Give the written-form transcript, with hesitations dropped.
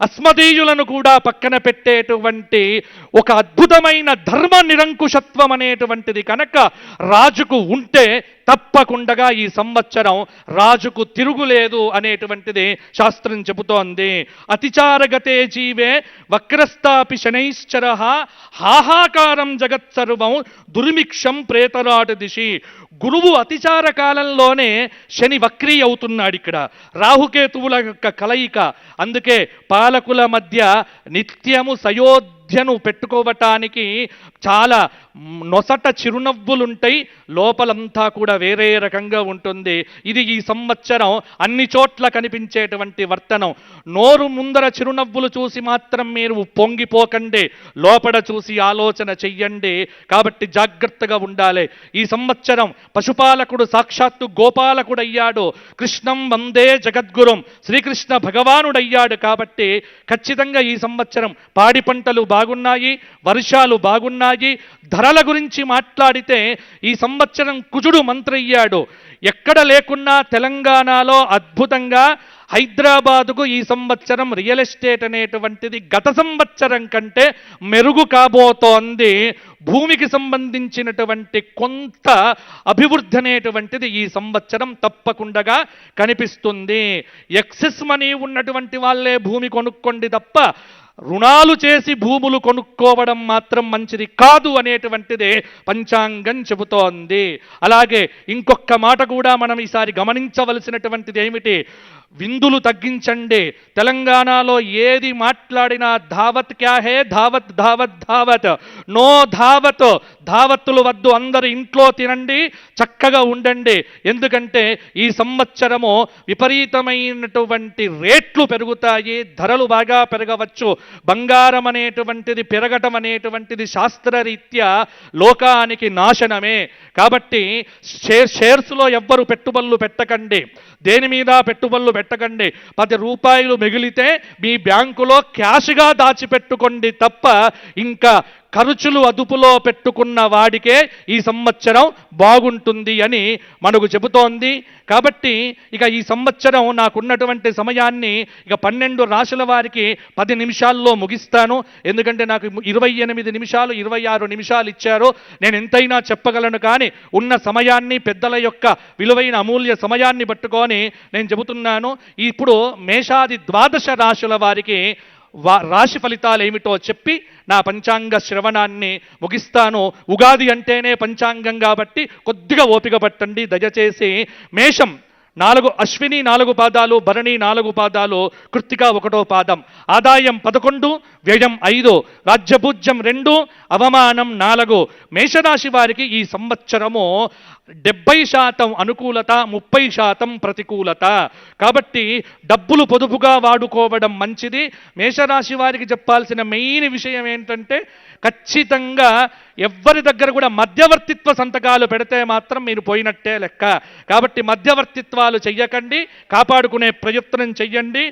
అస్మదీయులను కూడా పక్కన పెట్టేటువంటి ఒక అద్భుతమైన ధర్మ నిరంకుశత్వం అనేటువంటిది కనుక రాజుకు ఉంటే తప్పకుండా ఈ సంవత్సరం రాజుకు తిరుగులేదు అనేటువంటిది శాస్త్రం చెబుతోంది. అతిచారగతే జీవే వక్రస్తాపి శనైశ్చర హాహాకారం జగత్సర్వం దుర్మిక్షం ప్రేతరాట దిశి. గురువు అతిచార కాలంలోనే శని వక్రీ అవుతున్నాడు. ఇక్కడ రాహుకేతువుల యొక్క కలయిక. అందుకే పాలకుల మధ్య నిత్యము సయోధ్యను పెట్టుకోవటానికి చాలా నొసట చిరునవ్వులుంటాయి, లోపలంతా కూడా వేరే రకంగా ఉంటుంది. ఇది ఈ సంవత్సరం అన్ని చోట్ల కనిపించేటువంటి వర్తనం. నోరు ముందర చిరునవ్వులు చూసి మాత్రం మీరు పొంగిపోకండి, లోపల చూసి ఆలోచన చెయ్యండి. కాబట్టి జాగ్రత్తగా ఉండాలి. ఈ సంవత్సరం పశుపాలకుడు సాక్షాత్తు గోపాలకుడు అయ్యాడు. కృష్ణం వందే జగద్గురుం శ్రీకృష్ణ భగవానుడయ్యాడు. కాబట్టి ఖచ్చితంగా ఈ సంవత్సరం పాడి పంటలు బాగున్నాయి, వర్షాలు బాగున్నాయి. ధరల గురించి మాట్లాడితే ఈ సంవత్సరం కుజుడు మంత్రయ్యాడు. ఎక్కడ లేకున్నా తెలంగాణలో అద్భుతంగా హైదరాబాదుకు ఈ సంవత్సరం రియల్ ఎస్టేట్ అనేటువంటిది గత సంవత్సరం కంటే మెరుగు కాబోతోంది. భూమికి సంబంధించినటువంటి కొంత అభివృద్ధి అనేటువంటిది ఈ సంవత్సరం తప్పకుండా కనిపిస్తుంది. ఎక్సెస్ మనీ ఉన్నటువంటి వాళ్ళే భూమి కొనుక్కోండి తప్ప రుణాలు చేసి భూములు కొనుక్కోవడం మాత్రం మంచిది కాదు అనేటువంటిదే పంచాంగం చెబుతోంది. అలాగే ఇంకొక మాట కూడా మనం ఈసారి గమనించవలసినటువంటిది ఏమిటి, విందులు తగ్గించండి. తెలంగాణలో ఏది మాట్లాడినా ధావత్ క్యా హే, ధావత్ ధావత్ ధావత్, నో ధావత్. ధావత్తులు వద్దు, అందరు ఇంట్లో తినండి, చక్కగా ఉండండి. ఎందుకంటే ఈ సంవత్సరము విపరీతమైనటువంటి రేట్లు పెరుగుతాయి, ధరలు బాగా పెరగవచ్చు. బంగారం అనేటువంటిది పెరగటం అనేటువంటిది శాస్త్రరీత్యా లోకానికి నాశనమే. కాబట్టి షేర్స్లో ఎవ్వరు పెట్టుబడులు పెట్టకండి, దేని మీద పెట్టుబడులు పెట్టకండి. 10 రూపాయలు మిగిలితే మీ బ్యాంకులో క్యాష్గా దాచిపెట్టుకోండి తప్ప ఇంకా ఖర్చులు అదుపులో పెట్టుకున్న వాడికే ఈ సంవత్సరం బాగుంటుంది అని మనకు చెబుతోంది. కాబట్టి ఇక ఈ సంవత్సరం నాకున్నటువంటి సమయాన్ని ఇక 12 రాశుల వారికి 10 నిమిషాల్లో ముగిస్తాను. ఎందుకంటే నాకు 28 నిమిషాలు 26 నిమిషాలు ఇచ్చారు. నేను ఎంతైనా చెప్పగలను, కానీ ఉన్న సమయాన్ని పెద్దల యొక్క విలువైన అమూల్య సమయాన్ని పట్టుకొని నేను చెబుతున్నాను. ఇప్పుడు మేషాది 12 రాశుల వారికి రాశి ఫలితాలు ఏమిటో చెప్పి నా పంచాంగ శ్రవణాన్ని ముగిస్తాను. ఉగాది అంటేనే పంచాంగం కాబట్టి కొద్దిగా ఓపిక పట్టండి దయచేసి. మేషం 4 అశ్విని 4 పాదాలు, భరణి 4 పాదాలు, కృత్తిక 1వ పాదం. ఆదాయం 11, వ్యయం 5, రాజ్యపూజ్యం 2, అవమానం 4. మేషరాశి వారికి ఈ సంవత్సరము 70% అనుకూలత, 30% ప్రతికూలత. కాబట్టి డబ్బులు పొదుపుగా వాడుకోవడం మంచిది. మేషరాశి వారికి చెప్పాల్సిన మెయిన్ విషయం ఏంటంటే ఖచ్చితంగా ఎవ్వరి దగ్గర కూడా మధ్యవర్తిత్వ సంతకాలు పెడితే మాత్రం మీరు పోయినట్టే లెక్క. కాబట్టి మధ్యవర్తిత్వాలు చెయ్యకండి, కాపాడుకునే ప్రయత్నం చెయ్యండి.